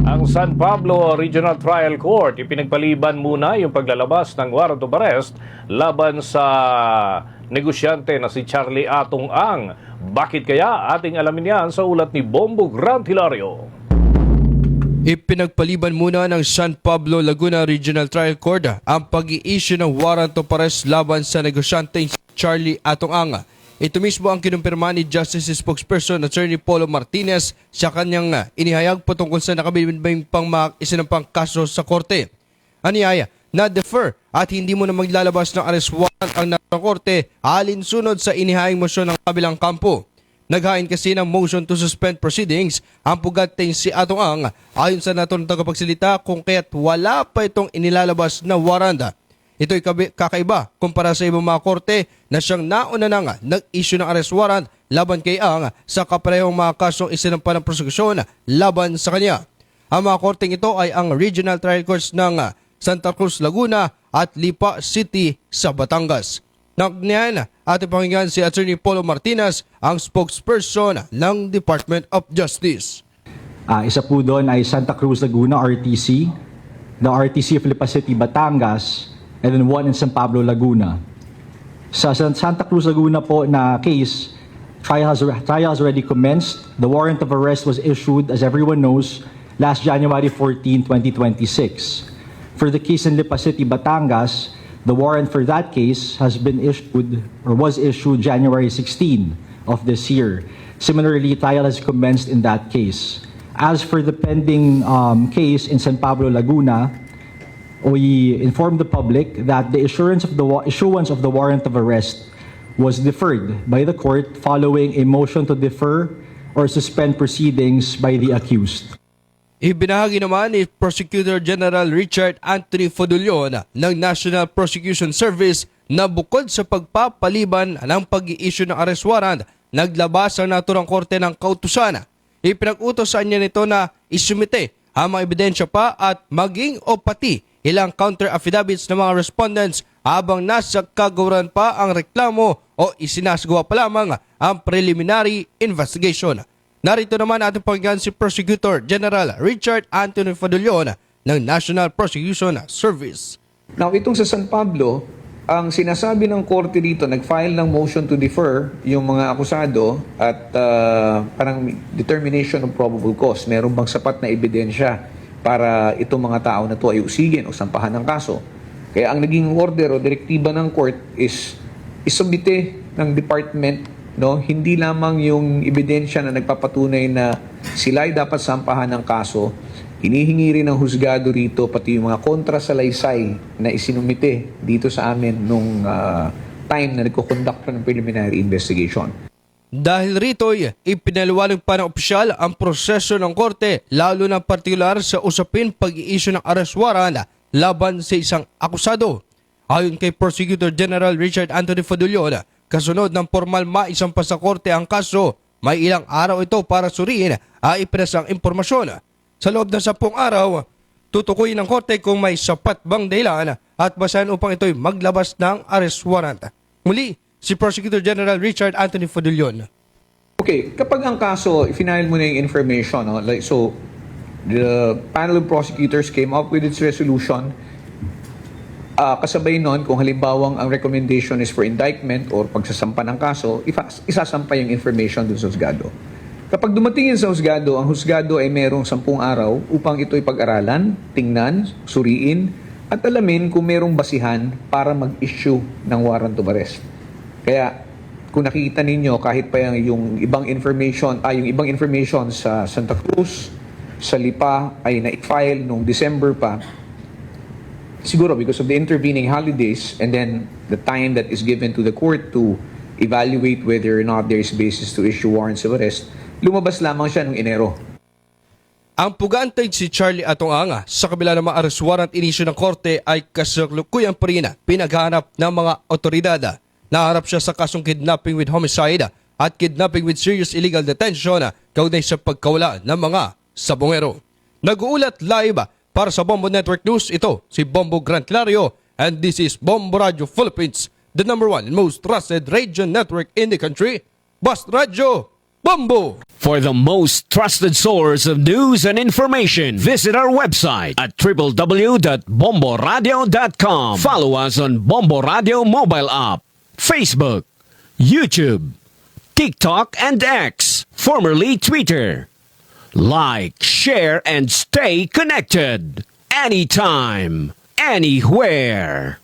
Ang San Pablo Regional Trial Court ipinagpaliban muna yung paglalabas ng warrant of arrest laban sa negosyante na si Charlie Atong Ang. Bakit kaya? Ating alamin yan sa ulat ni Bombo Grant Hilario. Ipinagpaliban muna ng San Pablo Laguna Regional Trial Court ang pag-i-issue ng warrant of arrest laban sa negosyante si Charlie Atong Ang. Ito mismo ang kinumpirma ni Justice Spokesperson Attorney Polo Martinez sa kanyang inihayag patungkol sa nakabibing pang isinampang kaso sa korte. Anihaya na defer at hindi mo na maglalabas ng arrest warrant ang nasa korte alinsunod sa inihayang mosyon ng kabilang kampo. Naghain kasi ng motion to suspend proceedings ang pugating si Atong Ang ayon sa natong tagapagsalita kung kaya't wala pa itong inilalabas na warrant. Ito'y kakaiba kumpara sa ibang mga korte na siyang nauna na nga nag-issue ng arrest warrant laban kay Ang sa kaparehong mga kasong isinampa ng prosekusyon laban sa kanya. Ang mga korteng ito ay ang Regional Trial Courts ng Santa Cruz, Laguna at Lipa City sa Batangas. Nagniyan ating pakinggan si Attorney Polo Martinez, ang spokesperson ng Department of Justice. Isa po doon ay Santa Cruz, Laguna, RTC, the RTC of Lipa City, Batangas, and then one in San Pablo, Laguna. Sa Santa Cruz, Laguna po na case, trial has already commenced. The warrant of arrest was issued, as everyone knows, last January 14, 2026. For the case in Lipa City, Batangas, the warrant for that case has been issued or was issued January 16 of this year. Similarly, trial has commenced in that case. As for the pending case in San Pablo, Laguna, we informed the public that the issuance of the warrant of arrest was deferred by the court following a motion to defer or suspend proceedings by the accused. Ibinahagi naman ni Prosecutor General Richard Anthony Fodulyon ng National Prosecution Service na bukod sa pagpapaliban ng pag-i-issue ng arrest warrant, naglabas ang naturang korte ng kautusan. Ipinag-utos sa niya nito na isumite ang mga ebidensya pa at maging o pati ilang counter affidavits ng mga respondents habang nasa kagawaran pa ang reklamo o isinasagawa pa lamang ang preliminary investigation. Narito naman ating pakinggan si Prosecutor General Richard Anthony Fodulyon ng National Prosecution Service. Now, itong sa San Pablo, ang sinasabi ng korte dito, nag-file ng motion to defer yung mga akusado at parang determination of probable cause. Meron bang sapat na ebidensya para itong mga tao na to ay usigin o sampahan ng kaso. Kaya ang naging order o direktiba ng court is isubmite ng department, no, hindi lamang yung ebidensya na nagpapatunay na sila ay dapat sampahan ng kaso, hinihingi rin ng husgado rito pati yung mga kontrasalaysay na isinumite dito sa amin nung time na nagkukonduct pa ng preliminary investigation. Dahil rito'y ipinaliwanag pa ng opisyal ang proseso ng korte lalo na partikular sa usapin pag-i-issue ng arrest warrant laban sa isang akusado. Ayon kay Prosecutor General Richard Anthony Fodulyon, kasunod ng formal maisampa sa korte ang kaso, may ilang araw ito para suriin ay ipinasang impormasyon. Sa loob ng 10 araw, tutukuyin ng korte kung may sapat bang dahilan at basahan upang ito'y maglabas ng arrest warrant. Muli, si Prosecutor General Richard Anthony Fodulyon. Okay, kapag ang kaso, final mo na yung information, no? Like, so, the panel of prosecutors came up with its resolution. Kasabay nun, kung halimbawang ang recommendation is for indictment or pagsasampa ng kaso, isasampa yung information dun sa husgado. Kapag dumating yun sa husgado, ang husgado ay merong 10 araw upang ito'y pag-aralan, tingnan, suriin, at alamin kung merong basihan para mag-issue ng warrant of arrest. Kaya kung nakikita ninyo kahit pa yung ibang information sa Santa Cruz, sa Lipa ay na-file nung December pa, siguro because of the intervening holidays and then the time that is given to the court to evaluate whether or not there is basis to issue warrants of arrest, lumabas lamang siya noong Enero. Ang pugantay si Charlie Atong Ang sa kabila ng mga arrest warrant inisyu ng korte ay kasalukuyan pa rin pinaghanap ng mga otoridad. Naharap siya sa kasong kidnapping with homicide at kidnapping with serious illegal detention kaugnay sa pagkawala ng mga sabongero. Nag-uulat live para sa Bombo Network News, ito si Bombo Grant Hilario and this is Bombo Radio Philippines, the #1 and most trusted radio network in the country. Bust Radio! Bombo! For the most trusted source of news and information, visit our website at www.bomboradio.com. Follow us on Bombo Radio mobile app, Facebook, YouTube, TikTok, and X, formerly Twitter. Like, share, and stay connected. Anytime, anywhere.